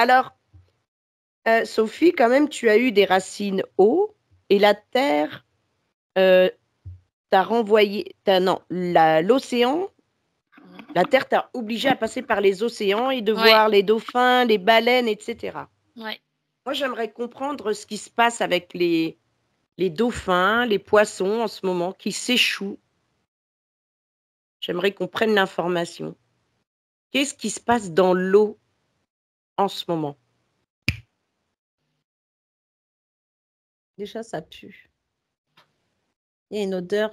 Alors, Sophie, quand même, tu as eu des racines eau et la terre t'a renvoyé. Non, l'océan, la terre t'a obligé à passer par les océans et de Ouais, voir les dauphins, les baleines, etc. ouais. Moi, j'aimerais comprendre ce qui se passe avec les dauphins, les poissons en ce moment qui s'échouent. J'aimerais qu'on prenne l'information. Qu'est-ce qui se passe dans l'eau en ce moment? Déjà, ça pue. Il y a une odeur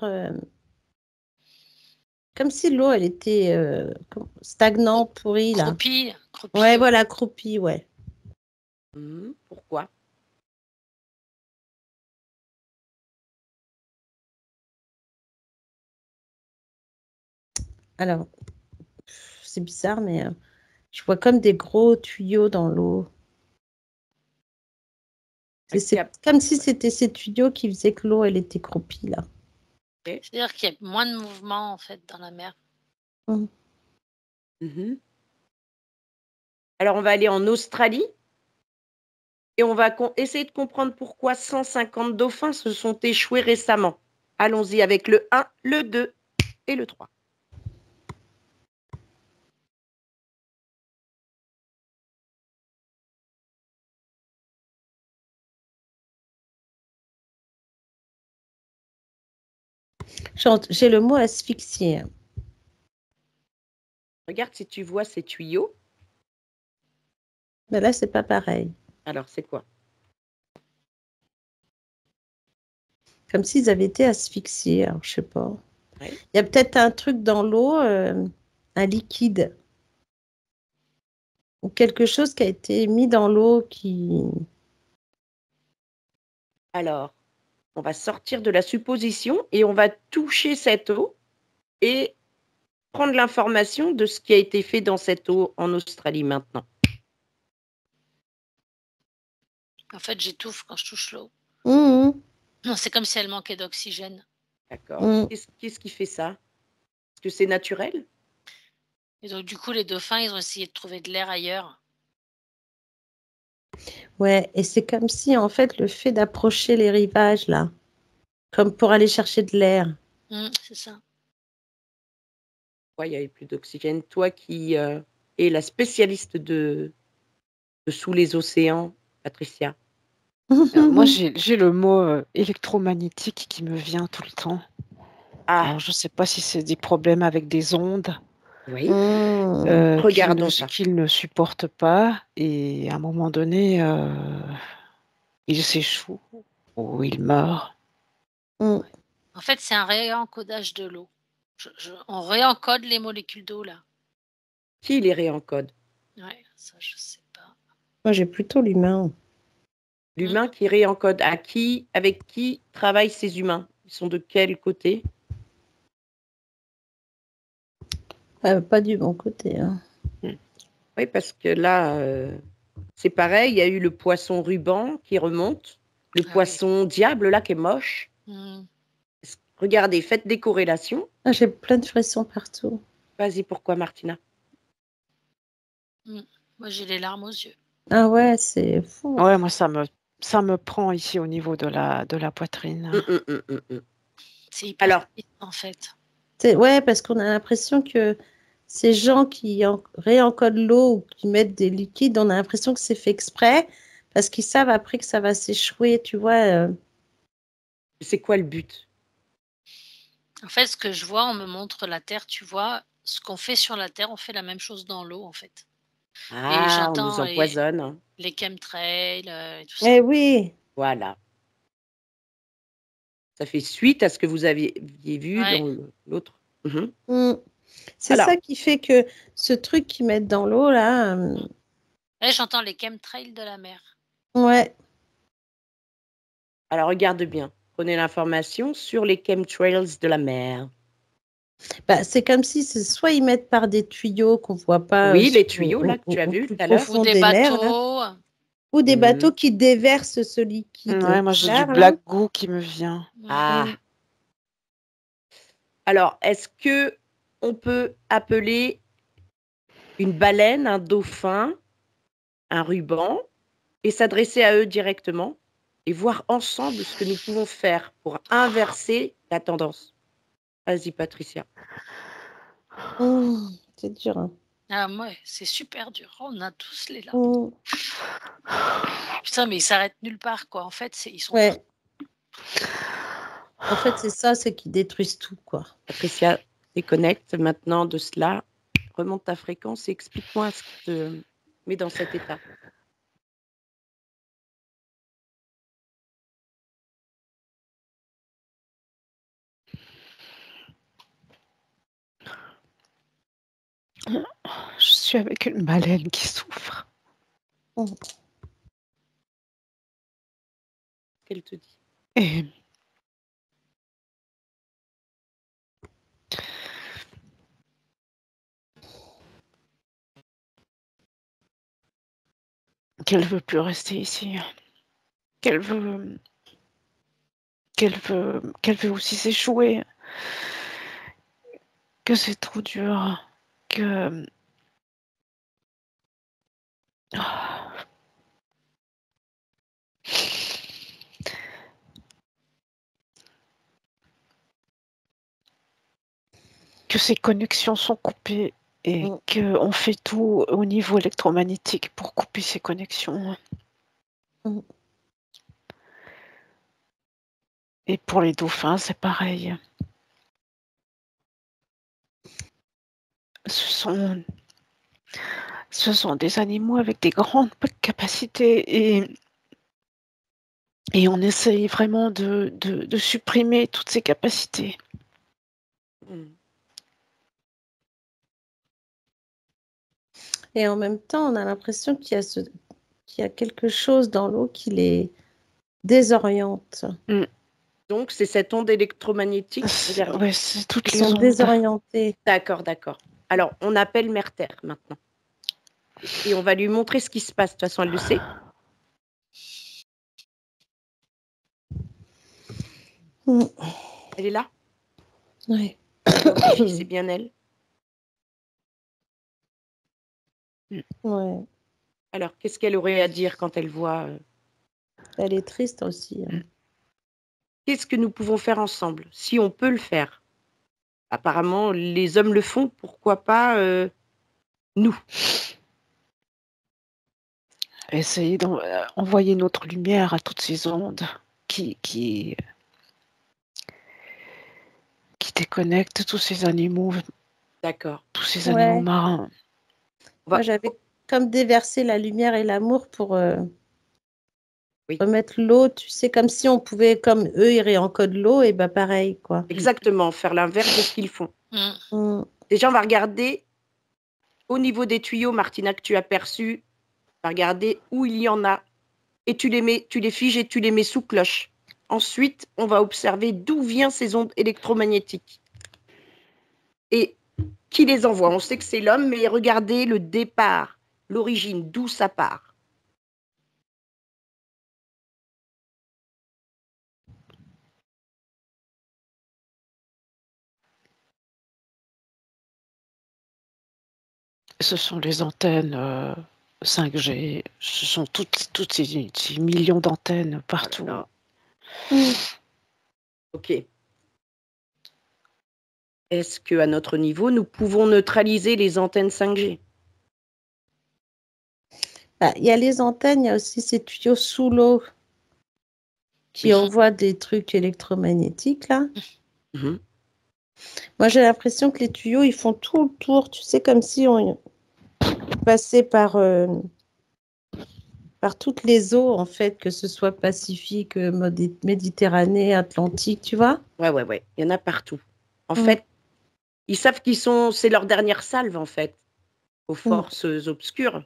comme si l'eau, elle était stagnante, pourrie, là. Croupie, Ouais, voilà, croupie, ouais. Pourquoi? Alors, c'est bizarre, mais je vois comme des gros tuyaux dans l'eau. C'est comme si c'était ces tuyaux qui faisaient que l'eau, elle était croupie, là. C'est-à-dire qu'il y a moins de mouvement, en fait, dans la mer. Alors, on va aller en Australie et on va essayer de comprendre pourquoi 150 dauphins se sont échoués récemment. Allons-y avec le 1, le 2 et le 3. J'ai le mot asphyxier. Regarde si tu vois ces tuyaux. Mais là, c'est pas pareil. Alors, c'est quoi? Comme s'ils avaient été asphyxiés, alors je sais pas. Ouais. Il y a peut-être un truc dans l'eau, un liquide. Ou quelque chose qui a été mis dans l'eau qui... Alors, on va sortir de la supposition et on va toucher cette eau et prendre l'information de ce qui a été fait dans cette eau en Australie maintenant. En fait, j'étouffe quand je touche l'eau. Mmh. Non, c'est comme si elle manquait d'oxygène. D'accord. Qu'est-ce qui fait ça? Est-ce que c'est naturel? Et donc, du coup, les dauphins, ils ont essayé de trouver de l'air ailleurs. Ouais, et c'est comme si, en fait, le fait d'approcher les rivages, là, comme pour aller chercher de l'air. C'est ça. Ouais, il n'y avait plus d'oxygène. Toi qui es la spécialiste de sous les océans, Patricia. Alors, moi, j'ai le mot électromagnétique qui me vient tout le temps. Alors, je ne sais pas si c'est des problèmes avec des ondes. Oui. Regardons ça. Qu'il ne supporte pas et à un moment donné, il s'échoue ou il meurt. En fait, c'est un réencodage de l'eau. On réencode les molécules d'eau, là. Qui les réencode? Ouais, ça, je sais pas. Moi, j'ai plutôt l'humain. L'humain qui réencode. Avec qui travaillent ces humains? Ils sont de quel côté? Pas du bon côté. Hein. Oui, parce que là, c'est pareil, il y a eu le poisson ruban qui remonte, le poisson diable, là, qui est moche. Regardez, faites des corrélations. Ah, j'ai plein de frissons partout. Vas-y, pourquoi, Martina? Moi, j'ai les larmes aux yeux. Ah ouais, c'est fou. Ouais, moi, ça me prend ici au niveau de la poitrine. C'est hyper triste, en fait. Ouais, parce qu'on a l'impression que ces gens qui réencodent l'eau ou qui mettent des liquides, on a l'impression que c'est fait exprès parce qu'ils savent après que ça va s'échouer, tu vois. C'est quoi le but? En fait, ce que je vois, on me montre la Terre, tu vois, ce qu'on fait sur la Terre, on fait la même chose dans l'eau, en fait. Et Ah, on nous empoisonne. Les chemtrails, et tout ça. Eh oui. Voilà. Ça fait suite à ce que vous aviez vu dans l'autre. C'est ça qui fait que ce truc qu'ils mettent dans l'eau, là... Ouais, j'entends les chemtrails de la mer. Ouais. Alors, regarde bien. Prenez l'information sur les chemtrails de la mer. Bah, c'est comme si soit ils mettent par des tuyaux qu'on ne voit pas. Oui, les tuyaux, là, que tu as vu tout à l'heure. Ou des bateaux. Ou des bateaux qui déversent ce liquide. Ouais, moi, j'ai du black goo qui me vient. Ah. Alors, est-ce que on peut appeler une baleine, un dauphin, un ruban et s'adresser à eux directement et voir ensemble ce que nous pouvons faire pour inverser la tendance. Vas-y, Patricia. C'est dur, hein. Ah ouais, c'est super dur. On a tous les là. Mmh. Putain, mais ils s'arrêtent nulle part, quoi. En fait, ils sont Ouais. En fait, c'est ça, c'est qu'ils détruisent tout, quoi. Patricia, déconnecte maintenant de cela. Remonte ta fréquence et explique-moi ce qui te met dans cet état. Je suis avec une baleine qui souffre. Qu'elle te dit. Et qu'elle veut plus rester ici. Qu'elle veut aussi s'échouer. Que c'est trop dur. Que ses connexions sont coupées et qu'on fait tout au niveau électromagnétique pour couper ses connexions. Et pour les dauphins, c'est pareil. Ce sont des animaux avec des grandes capacités et on essaye vraiment de supprimer toutes ces capacités. Et en même temps, on a l'impression qu'il y a quelque chose dans l'eau qui les désoriente. Donc, c'est cette onde électromagnétique. Ouais, c'est toutes Ils les sont ondes. désorientés. D'accord. Alors, on appelle Mère Terre maintenant. Et on va lui montrer ce qui se passe. De toute façon, elle le sait. Elle est là? Oui. C'est bien elle. Ouais. Alors, qu'est-ce qu'elle aurait à dire quand elle voit Elle est triste aussi. Qu'est-ce que nous pouvons faire ensemble? Si on peut le faire. Apparemment, les hommes le font, pourquoi pas nous? Essayer d'envoyer notre lumière à toutes ces ondes qui déconnectent tous ces animaux. D'accord. Tous ces animaux marins. Moi, j'avais comme déversé la lumière et l'amour pour remettre l'eau, tu sais, comme si on pouvait, comme eux, ils réencodent l'eau, et bah pareil, quoi. Exactement, faire l'inverse de ce qu'ils font. Déjà, on va regarder au niveau des tuyaux, Martina, que tu as perçus, on va regarder où il y en a, et tu les figes et tu les mets sous cloche. Ensuite, on va observer d'où viennent ces ondes électromagnétiques. Et qui les envoie? On sait que c'est l'homme, mais regardez le départ, l'origine, d'où ça part. Ce sont les antennes 5G, ce sont toutes ces millions d'antennes partout. Ok. Est-ce qu'à notre niveau, nous pouvons neutraliser les antennes 5G? Il y a les antennes, il y a aussi ces tuyaux sous l'eau qui envoient des trucs électromagnétiques, là. Moi, j'ai l'impression que les tuyaux, ils font tout le tour, tu sais, comme si on passait par toutes les eaux, en fait, que ce soit Pacifique, Méditerranée, Atlantique, tu vois? Ouais. Il y en a partout. En fait, ils savent c'est leur dernière salve, en fait, aux forces obscures.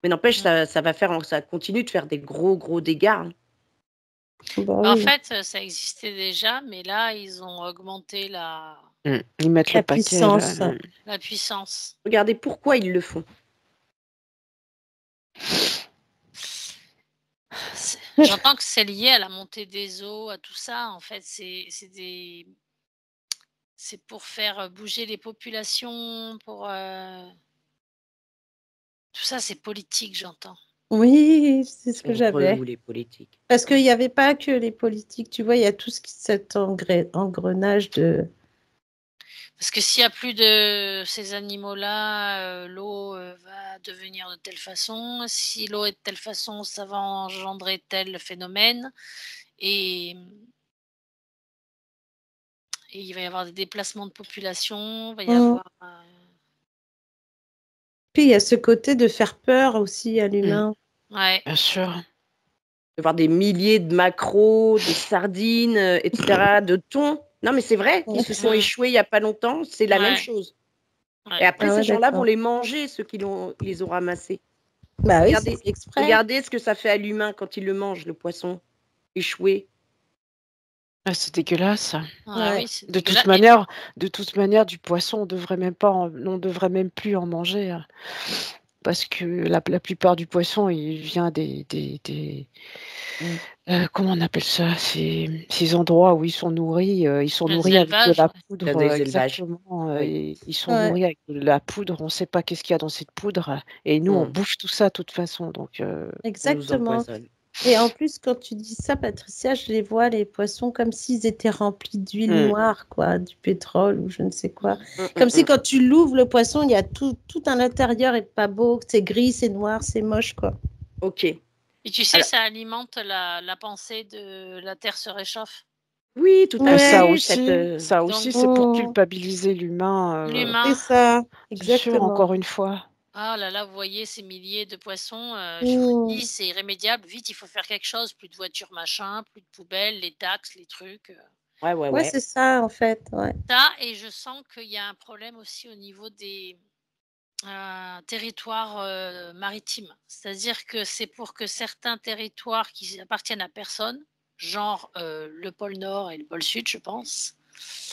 Mais n'empêche, ça continue de faire des gros dégâts. En fait, ça existait déjà, mais là, ils ont augmenté Ils mettent le paquet. Puissance. La puissance. Regardez pourquoi ils le font. J'entends que c'est lié à la montée des eaux, à tout ça. En fait, c'est pour faire bouger les populations, pour tout ça, c'est politique, j'entends. Oui, c'est ce que Sont j'avais. relous, les politiques. Parce qu'il n'y avait pas que les politiques, tu vois, il y a tout cet engrenage de... Parce que s'il n'y a plus de ces animaux-là, l'eau va devenir de telle façon. Si l'eau est de telle façon, ça va engendrer tel phénomène. Et il va y avoir des déplacements de population, il va y avoir... Puis il y a ce côté de faire peur aussi à l'humain. Ouais. Bien sûr. De voir des milliers de maquereaux, des sardines, etc., de thon. Non, mais c'est vrai, qui se sont échoués il n'y a pas longtemps, c'est la même chose. Ouais. Et après, Ah ouais, ces gens-là d'accord. vont les manger, ceux qui les ont ramassés. Bah oui, Regardez, c'est exprès. regardez ce que ça fait à l'humain quand il le mange, le poisson échoué. Ah, c'est dégueulasse. Ah Ouais. oui, c'est De dégueulasse. toute manière, du poisson, on devrait même plus en manger. Hein. Parce que la plupart du poisson, il vient des comment on appelle ça? Ces endroits où ils sont nourris, ils sont Des nourris avec de élevages, la ouais. poudre, Des élevages. exactement, Oui. et ils sont Ouais. nourris avec de la poudre, on ne sait pas qu'est-ce qu'il y a dans cette poudre et nous, on bouffe tout ça de toute façon, donc On nous Exactement. empoisonne. Et en plus, quand tu dis ça, Patricia, je les vois, les poissons, comme s'ils étaient remplis d'huile noire, quoi, du pétrole ou je ne sais quoi. Comme si quand tu l'ouvres, le poisson, il y a tout à l'intérieur et pas beau, c'est gris, c'est noir, c'est moche, quoi. Ok. Et tu sais, Alors- ça alimente la pensée de la Terre se réchauffe. Oui, tout à Ouais. ça fait. aussi, c'est pour Oh. culpabiliser l'humain, L'humain. C'est ça, c'est sûr, exactement. encore une fois. Ah là là, vous voyez ces milliers de poissons, je Mm. vous dis, c'est irrémédiable. Vite, il faut faire quelque chose. Plus de voitures, machin, plus de poubelles, les taxes, les trucs. Ouais. C'est ça, en fait, ouais. Ça, et je sens qu'il y a un problème aussi au niveau des territoires maritimes. C'est-à-dire que c'est pour que certains territoires qui appartiennent à personne, genre le pôle Nord et le pôle Sud, je pense,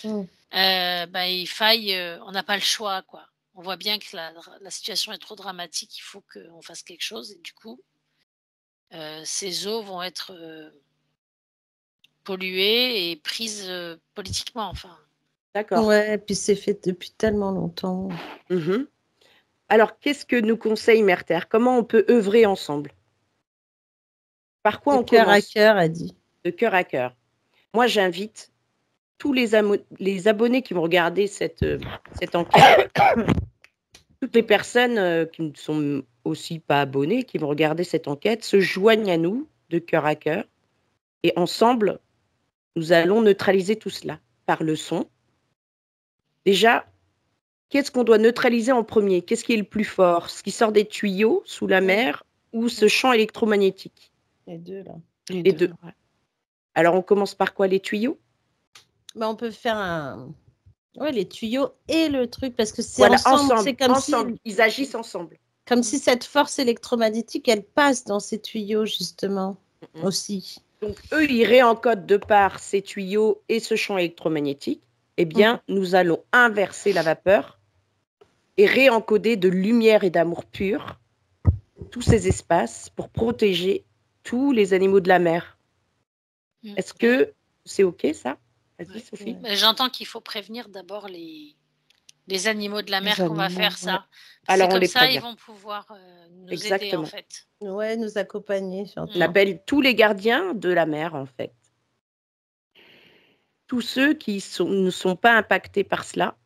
Mm. il faille, on n'a pas le choix, quoi. On voit bien que la situation est trop dramatique, il faut qu'on fasse quelque chose, et du coup, ces eaux vont être polluées et prises politiquement, enfin. D'accord. Ouais, et puis c'est fait depuis tellement longtemps. Mhm. Alors, qu'est-ce que nous conseille Mère Terre? Comment on peut œuvrer ensemble? Par quoi De on cœur à commence? cœur, elle dit. De cœur à cœur. Moi, j'invite tous les abonnés qui vont regarder cette enquête, toutes les personnes qui ne sont aussi pas abonnées, qui vont regarder cette enquête, se joignent à nous de cœur à cœur. Et ensemble, nous allons neutraliser tout cela par le son. Déjà, qu'est-ce qu'on doit neutraliser en premier? Qu'est-ce qui est le plus fort? Ce qui sort des tuyaux sous la mer ou ce champ électromagnétique? Les deux, là. Les deux. Ouais. Alors, on commence par quoi? Les tuyaux? Bah, on peut faire les tuyaux et le truc, parce que c'est Voilà, ensemble. ensemble. C'est comme Ensemble. Ils agissent ensemble. comme si cette force électromagnétique, elle passe dans ces tuyaux, justement, aussi. Donc, eux, ils réencodent de par ces tuyaux et ce champ électromagnétique. Eh bien, nous allons inverser la vapeur et réencoder de lumière et d'amour pur tous ces espaces pour protéger tous les animaux de la mer. Est-ce que c'est OK, ça? Vas-y, Sophie. Mais j'entends qu'il faut prévenir d'abord les animaux de la mer qu'on va faire ça. Alors, on C'est comme les ça, prévient. ils vont pouvoir nous aider, Exactement. en fait. Ouais, nous accompagner, surtout. On appelle tous les gardiens de la mer, en fait. Tous ceux qui ne sont pas impactés par cela,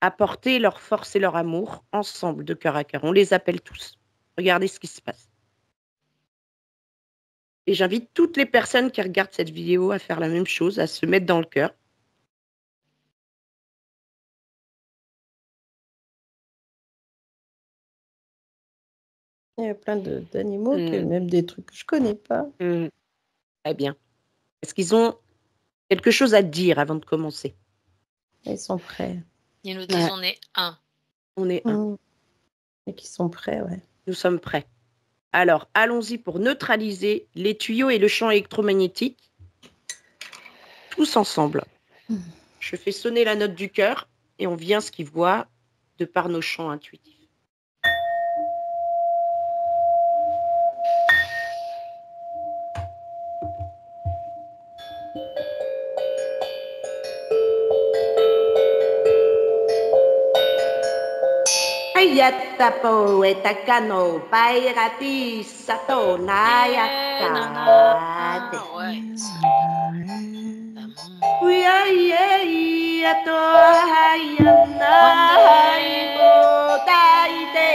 apporter leur force et leur amour ensemble, de cœur à cœur. On les appelle tous. Regardez ce qui se passe. Et j'invite toutes les personnes qui regardent cette vidéo à faire la même chose, à se mettre dans le cœur. Il y a plein d'animaux, même des trucs que je connais pas. Très bien. Est-ce qu'ils ont quelque chose à dire avant de commencer? Ils sont prêts. Ils nous disent on est un. On est un. Et qu'ils sont prêts, ouais. Nous sommes prêts. Alors, allons-y pour neutraliser les tuyaux et le champ électromagnétique. Tous ensemble. Je fais sonner la note du cœur et on vient ce qu'ils voient de par nos champs intuitifs. Yatapo etakano pairati sato nayaka. Ouais. Yato hayana haibo daide.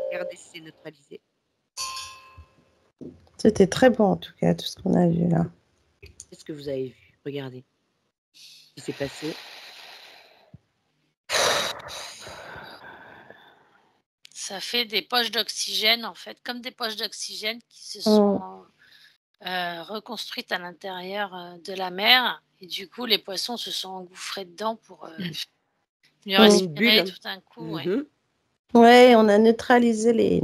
Regardez si c'est neutralisé. C'était très bon, en tout cas, tout ce qu'on a vu là. Qu'est-ce que vous avez vu? Regardez. Ce qui s'est passé. Ça fait des poches d'oxygène, en fait, comme des poches d'oxygène qui se sont reconstruites à l'intérieur de la mer. Et du coup, les poissons se sont engouffrés dedans pour mieux respirer tout d'un coup. Ouais, on a neutralisé les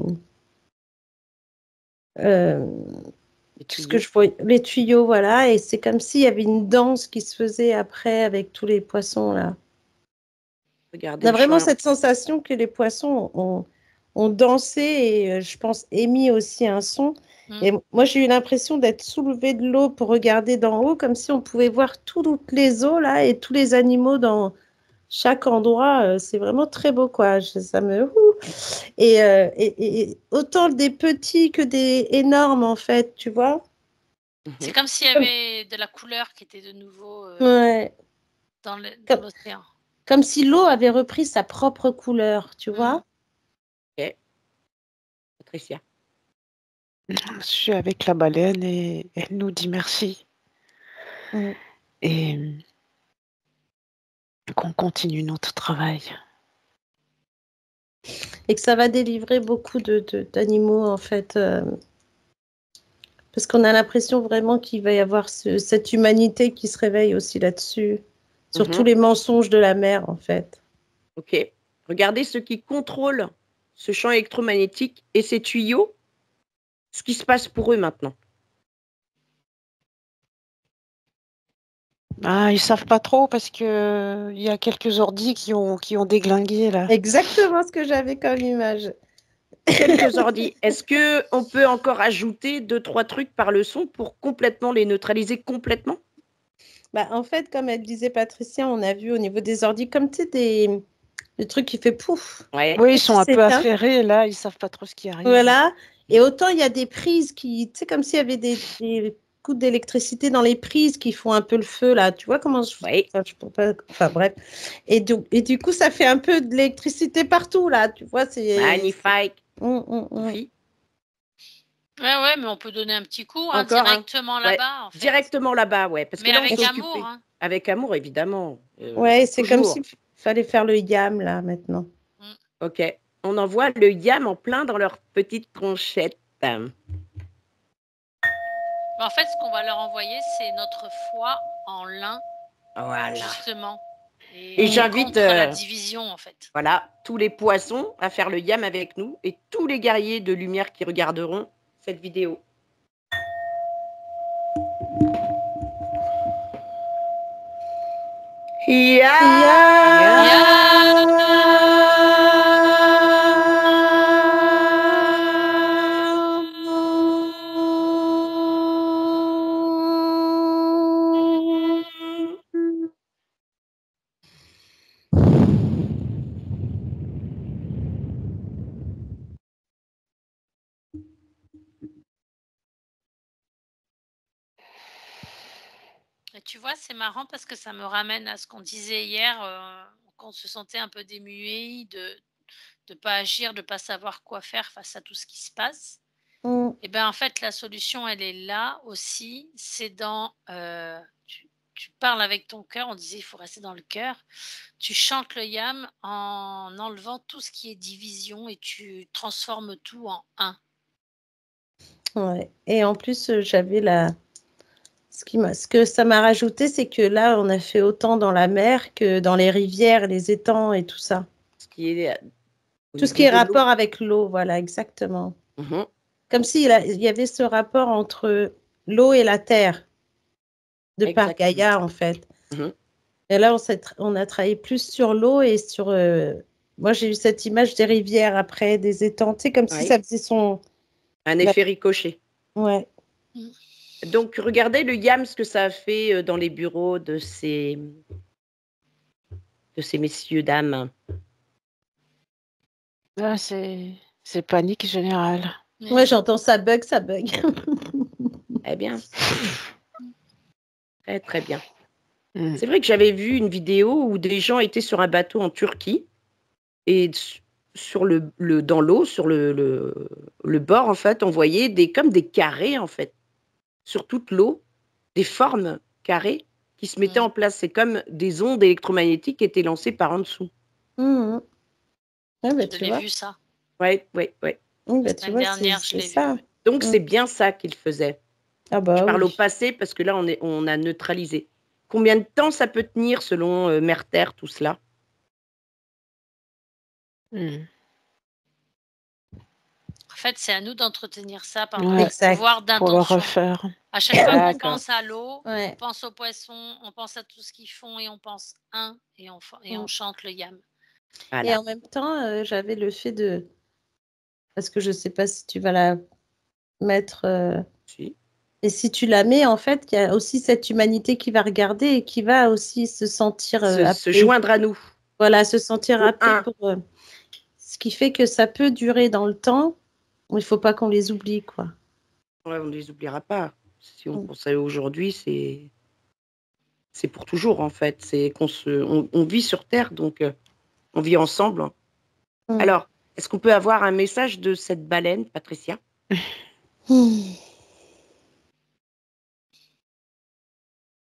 ce que je vois, les tuyaux, voilà, et c'est comme s'il y avait une danse qui se faisait après avec tous les poissons là. Regardez, on a vraiment cette sensation que les poissons ont dansé et je pense émis aussi un son. Et moi j'ai eu l'impression d'être soulevée de l'eau pour regarder d'en haut, comme si on pouvait voir toutes les eaux là et tous les animaux dans chaque endroit. C'est vraiment très beau quoi. Ça me et autant des petits que des énormes en fait, tu vois. C'est comme s'il y avait de la couleur qui était de nouveau dans l'océan. Comme si l'eau avait repris sa propre couleur, tu vois. Ok. Patricia. Je suis avec la baleine et elle nous dit merci. Et qu'on continue notre travail. Et que ça va délivrer beaucoup d'animaux, en fait. Parce qu'on a l'impression vraiment qu'il va y avoir cette humanité qui se réveille aussi là-dessus. Sur tous les mensonges de la mer, en fait. Ok. Regardez ceux qui contrôlent ce champ électromagnétique et ces tuyaux. Ce qui se passe pour eux maintenant. Ah, ils savent pas trop parce que il y a quelques ordis qui ont déglingué là. Exactement ce que j'avais comme image. Quelques ordis. Est-ce que on peut encore ajouter 2-3 trucs par le son pour complètement les neutraliser complètement? Bah, en fait, comme elle disait Patricia, on a vu au niveau des ordis, comme tu sais, des trucs qui fait pouf. Ouais. Oui, ils sont un peu affairés là, ils savent pas trop ce qui arrive. Voilà. Et autant il y a des prises qui, tu sais, comme s'il y avait des coups d'électricité dans les prises qui font un peu le feu là. Tu vois comment je peux pas. Enfin bref. Et du coup, ça fait un peu de l'électricité partout là. Tu vois, c'est. Magnifique. Ouais, mais on peut donner un petit coup directement là-bas. En fait. Directement là-bas, ouais. Parce mais que là, avec on amour. Avec amour, évidemment. Ouais, c'est comme s'il fallait faire le yam là maintenant. Ok. On envoie le yam en plein dans leur petite tronchette. En fait, ce qu'on va leur envoyer, c'est notre foi en l'un. Voilà. Justement. Et j'invite la division, en fait. Voilà, tous les poissons à faire le yam avec nous et tous les guerriers de lumière qui regarderont cette vidéo. Et tu vois, c'est marrant parce que ça me ramène à ce qu'on disait hier, qu'on se sentait un peu démuet de ne pas agir, de ne pas savoir quoi faire face à tout ce qui se passe. Et bien, en fait, la solution, elle est là aussi. C'est dans... tu parles avec ton cœur, on disait il faut rester dans le cœur. Tu chantes le yam en enlevant tout ce qui est division et tu transformes tout en un. Ouais. Et en plus, j'avais ce que ça m'a rajouté, c'est que là, on a fait autant dans la mer que dans les rivières, les étangs et tout ça. Tout ce qui est rapport avec l'eau, voilà, exactement. Comme s'il y avait ce rapport entre l'eau et la terre, de par Gaïa, en fait. Et là, on a travaillé plus sur l'eau et sur... moi, j'ai eu cette image des rivières après, des étangs, tu sais, comme si ça faisait un effet ricochet. Ouais. Donc, regardez le yam, ce que ça a fait dans les bureaux de ces messieurs, dames. Ah, c'est panique générale. Ouais, j'entends ça bug. Eh bien. Très, très bien. C'est vrai que j'avais vu une vidéo où des gens étaient sur un bateau en Turquie et sur dans l'eau, sur le bord, en fait, on voyait comme des carrés, en fait, sur toute l'eau, des formes carrées qui se mettaient en place. C'est comme des ondes électromagnétiques qui étaient lancées par en dessous. Ouais, bah, Je l'ai vu, ça. Ouais. Bah, la semaine dernière, je l'ai vu. Donc, c'est bien ça qu'il faisait. Ah bah, je parle au passé parce que là, on a neutralisé. Combien de temps ça peut tenir selon Mère Terre, tout cela? En fait, c'est à nous d'entretenir ça par Ouais, notre pouvoir d'intention. pour le refaire. À chaque fois qu'on pense à l'eau, on pense aux poissons, on pense à tout ce qu'ils font et on pense un et on chante le yam. Voilà. Et en même temps, j'avais le fait de... Parce que je ne sais pas si tu vas la mettre... Si. Et si tu la mets, en fait, il y a aussi cette humanité qui va regarder et qui va aussi se sentir... se joindre à nous. Voilà, se sentir appelé pour... ce qui fait que ça peut durer dans le temps. Il ne faut pas qu'on les oublie, quoi. Ouais, on ne les oubliera pas. Si on pensait aujourd'hui, c'est pour toujours, en fait. C'est on vit sur Terre, donc on vit ensemble. Alors, est-ce qu'on peut avoir un message de cette baleine, Patricia?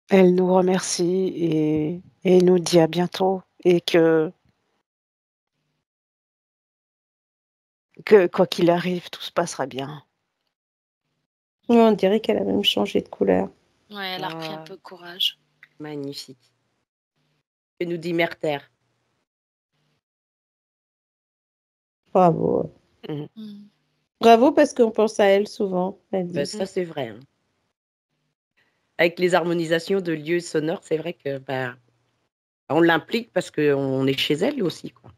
Elle nous remercie et nous dit à bientôt et que quoi qu'il arrive, tout se passera bien. Ouais, on dirait qu'elle a même changé de couleur. Ouais, elle a repris un peu de courage. Magnifique. Que nous dit Mère Terre? Bravo. Bravo parce qu'on pense à elle souvent. Ça, c'est vrai. Hein. Avec les harmonisations de lieux sonores, c'est vrai que on l'implique parce qu'on est chez elle aussi, quoi.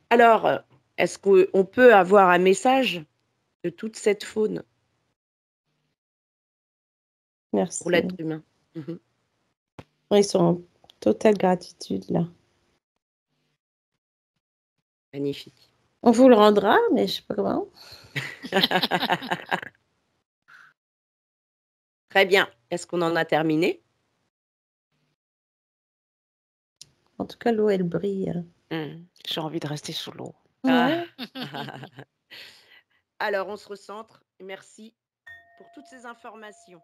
Alors, est-ce qu'on peut avoir un message de toute cette faune? Merci. Pour l'être humain. Ils sont en totale gratitude, là. Magnifique. On vous le rendra, mais je ne sais pas comment. Très bien. Est-ce qu'on en a terminé? En tout cas, l'eau, elle brille. J'ai envie de rester sous l'eau. Ouais. Alors, on se recentre. Merci pour toutes ces informations.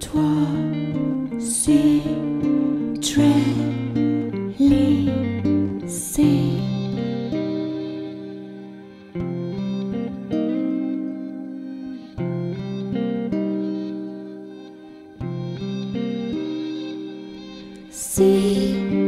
Toi, c'est très laissé. C'est